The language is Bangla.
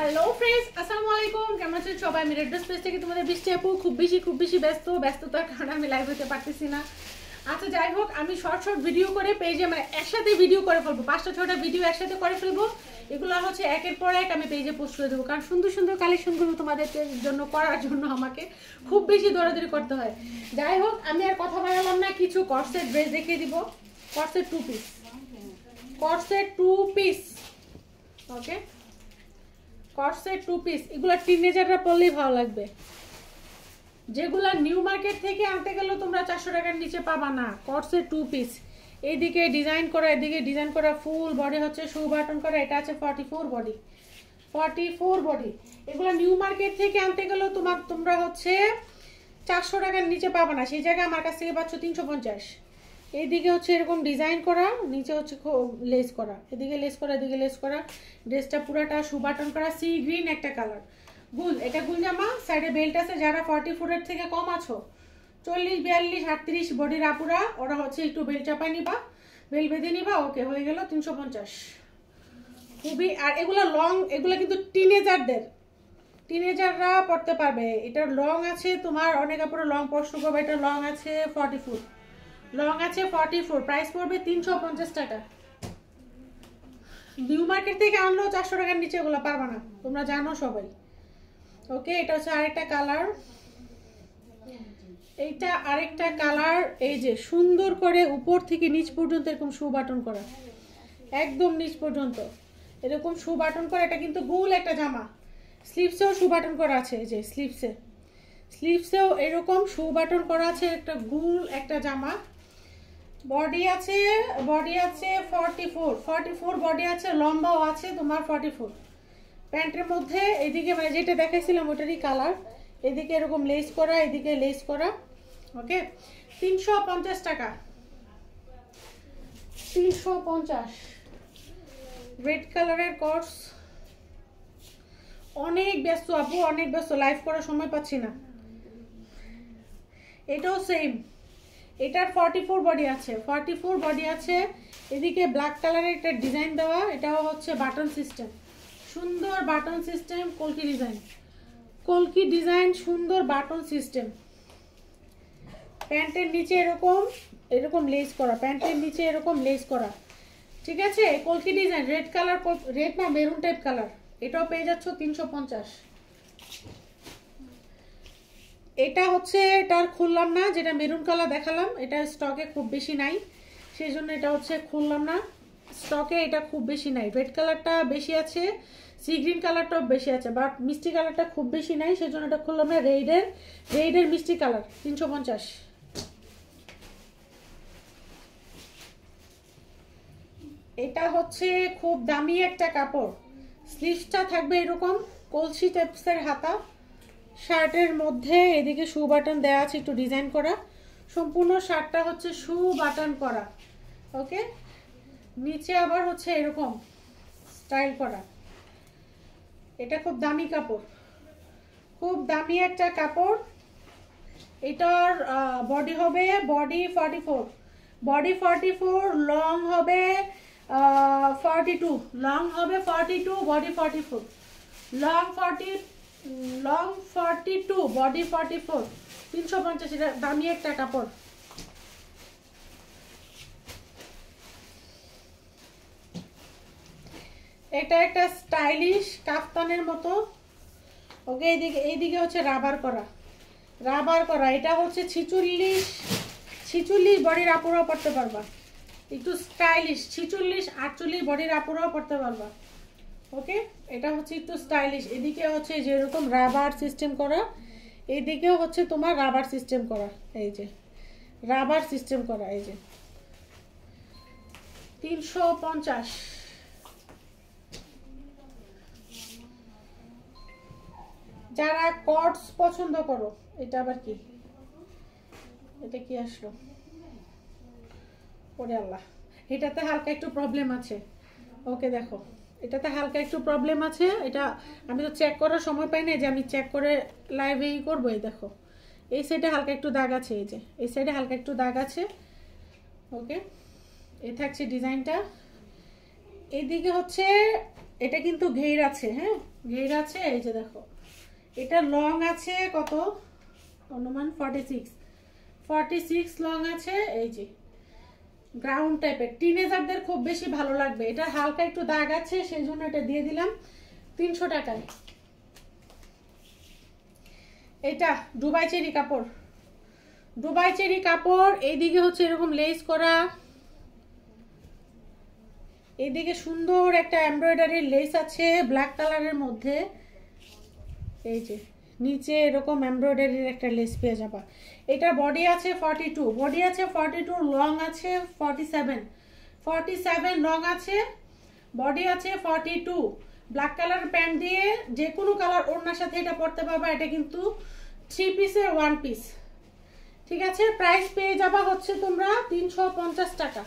হ্যালো ফ্রেন্ডস, আসসালামু আলাইকুম। কেমন আছেন সবাই? আমি রেড স্পেস থেকে তোমাদের বৃষ্টি আপু খুব বেশি ব্যস্ততার কারণে আমি লাইভ হতে পারতেছি না। আচ্ছা যাই হোক, আমি শর্ট ভিডিও করে পেজে মানে একসাথে ভিডিও করে ফেলবো, 5টা-6টা ভিডিও একসাথে করে ফেলবো। এগুলো হচ্ছে একের পর এক আমি পেজে পোস্ট করে দেবো, কারণ সুন্দর কালেকশনগুলো তোমাদের জন্য করার জন্য আমাকে খুব বেশি দৌড়াদৌড়ি করতে হয়। যাই হোক, আমি আর কথা বাড়ালাম না, কিছু কর্সেট ড্রেস দেখিয়ে দিব। Corset two piece okay, corset two piece. এগুলো টিনেজাররা পরলেই ভালো লাগবে। যেগুলা নিউ মার্কেট থেকে আনতে গেলেও তোমরা 400 টাকার নিচে পাবা না। কর্সেট টু পিস, এইদিকে ডিজাইন করা, এদিকে ডিজাইন করা, ফুল বডি হচ্ছে শু বাটন করা। এটা আছে 44 বডি। এগুলো নিউ মার্কেট থেকে আনতে গেলেও তোমরা হচ্ছে 400 টাকার নিচে পাবা না, সেই জায়গায় আমার কাছ থেকে পাচ্ছ 350। এইদিকে হচ্ছে এরকম ডিজাইন করা, নিচে হচ্ছে লেস করা, এদিকে লেস করা, এদিকে লেস করা। ড্রেসটা পুরাটা শু বাটন করা, সি গ্রিন একটা কালার। গুল, এটা গুল জামা, সাইডে বেল্ট আছে। যারা 44 এর থেকে কম আছো, 40, 42, 38 বডির আপুরা, ওরা হচ্ছে একটু বেল্ট চাপাই নিবা, বেল্ট বেঁধে নিবা। ওকে, হয়ে গেল 350। খুবই, আর এগুলো লং, এগুলো কিন্তু টিনেজাররা পড়তে পারবে। এটা লং আছে তোমার, অনেক আপুরা লং পছন্দ করবে। এটা লং আছে 44, প্রাইস পড়বে 350 টাকা। নিউ মার্কেট থেকে আনলেও 400 টাকার নিচে এগুলো পারবা না, তোমরা জানো সবাই। ওকে, এটা হচ্ছে আরেকটা কালার। এইটা আরেকটা কালার। এই যে সুন্দর করে উপর থেকে নিচ পর্যন্ত এরকম শু বাটন করা, একদম নিচ পর্যন্ত এরকম শু বাটন করা। এটা কিন্তু গোল একটা জামা, স্লিভসেও শু বাটন করা আছে। এই যে স্লিভসেও এরকম শু বাটন করা আছে। একটা গোল একটা জামা। বডি আছে 44 বডি আছে, লম্বাও আছে তোমার 44। প্যান্টের মধ্যে এদিকে মানে যেটা দেখাইছিলাম ওটারই কালার, এদিকে এরকম লেস করা, এদিকে লেস করা। ওকে, 350 টাকা, 350। রেড কালারের কর্স। অনেক ব্যস্ত আপু, অনেক ব্যস্ত, লাইভ করার সময় পাচ্ছি না। এটাও সেম, এটার 44 বডি আছে। এদিকে ব্ল্যাক কালারের একটা ডিজাইন দেওয়া, এটাও হচ্ছে বাটন সিস্টেম, সুন্দর বাটন সিস্টেম, কলকি ডিজাইন, সুন্দর বাটন সিস্টেম। প্যান্টের নিচে এরকম লেস করা, প্যান্টের নিচে এরকম লেস করা। ঠিক আছে, কলকি ডিজাইন, রেড কালার, রেড না মেরুন টাইপ কালার। এটাও পেয়ে যাচ্ছ 350। এটা হচ্ছে, এটার খুললাম না, যেটা মেরুন কালার দেখালাম, এটা স্টকে খুব বেশি নাই, সেই জন্য এটা হচ্ছে খুললাম না। স্টকে এটা খুব বেশি নাই। রেড কালারটা বেশি আছে, সি গ্রিন কালারটাও বেশি আছে, বাট মিষ্টি কালারটা খুব বেশি নাই, সেই জন্য এটা খুললাম না। রেডের মিষ্টি কালার 350। এটা হচ্ছে খুব দামি একটা কাপড়। স্লিভসটা থাকবে এরকম কলসি টাইপসের হাতা, শার্টের মধ্যে এদিকে শু বাটন দেওয়া আছে, একটু ডিজাইন করা। সম্পূর্ণ শার্টটা হচ্ছে শু বাটন করা। ওকে, নিচে আবার হচ্ছে এরকম স্টাইল করা। এটা খুব দামি কাপড়, খুব দামি একটা কাপড়। এটার বডি হবে 44, লং হবে 42, বডি 44, লং 42, বডি 44, 350। এটা দামি একটা কাপড়। এটা একটা স্টাইলিশ কাফতানের মতো। ওকে, এইদিকে হচ্ছে রাবার করা। এটা হচ্ছে 46 বডির আপুরাও পড়তে পারবা, একটু স্টাইলিশ। 46, 48 বডির আপুরাও পড়তে পারবা। ওকে, এটা হচ্ছে একটু স্টাইলিশ। এদিকে হচ্ছে যেরকম রাবার সিস্টেম করা, এইদিকেও হচ্ছে তোমার রাবার সিস্টেম করা। এই যে রাবার সিস্টেম করা, এই যে 350। যারা কটস পছন্দ করো, এটা আবার কি, এটা কি আসলো, ওরে আল্লাহ, এটাতে হালকা একটু প্রবলেম আছে। ওকে দেখো, এটাতে হালকা একটু প্রবলেম আছে। এটা আমি তো চেক করার সময় পাই না, যে আমি চেক করে লাইভেই করবো। এই দেখো, এই সাইডে হালকা একটু দাগ আছে, এই যে এই সাইডে হালকা একটু দাগ আছে। ওকে, এই থাকছে ডিজাইনটা। এইদিকে হচ্ছে এটা কিন্তু ঘের আছে, হ্যাঁ ঘের আছে। এই যে দেখো এটা লং আছে কত অনুমান 46 লং আছে। এই যে গ্রাউন্ড টাইপের, টিনেজারদের খুব বেশি ভালো লাগবে। এটা হালকা একটু দাগ আছে সেই জন্য এটা দিয়ে দিলাম 300 টাকায়। এটা দুবাই চেরি কাপড়, দুবাই চেরি কাপড়। এইদিকে হচ্ছে এরকম লেস করা, এইদিকে সুন্দর একটা এমব্রয়ডারি লেস আছে ব্ল্যাক কালারের মধ্যে। এই যে নিচে এরকম এমব্রয়ডারির একটা লেস পেয়ে যাবা। এটা বডি আছে 42, বডি আছে 42, লং আছে 47 লং আছে, বডি আছে 42। ব্ল্যাক কালার প্যান্ট দিয়ে যে কোনো কালার ওড়নার সাথে এটা পরতে পারবা। এটা কিন্তু 3 পিসের 1 পিস, ঠিক আছে। প্রাইস পেয়ে যাবা হচ্ছে তোমরা 350 টাকা।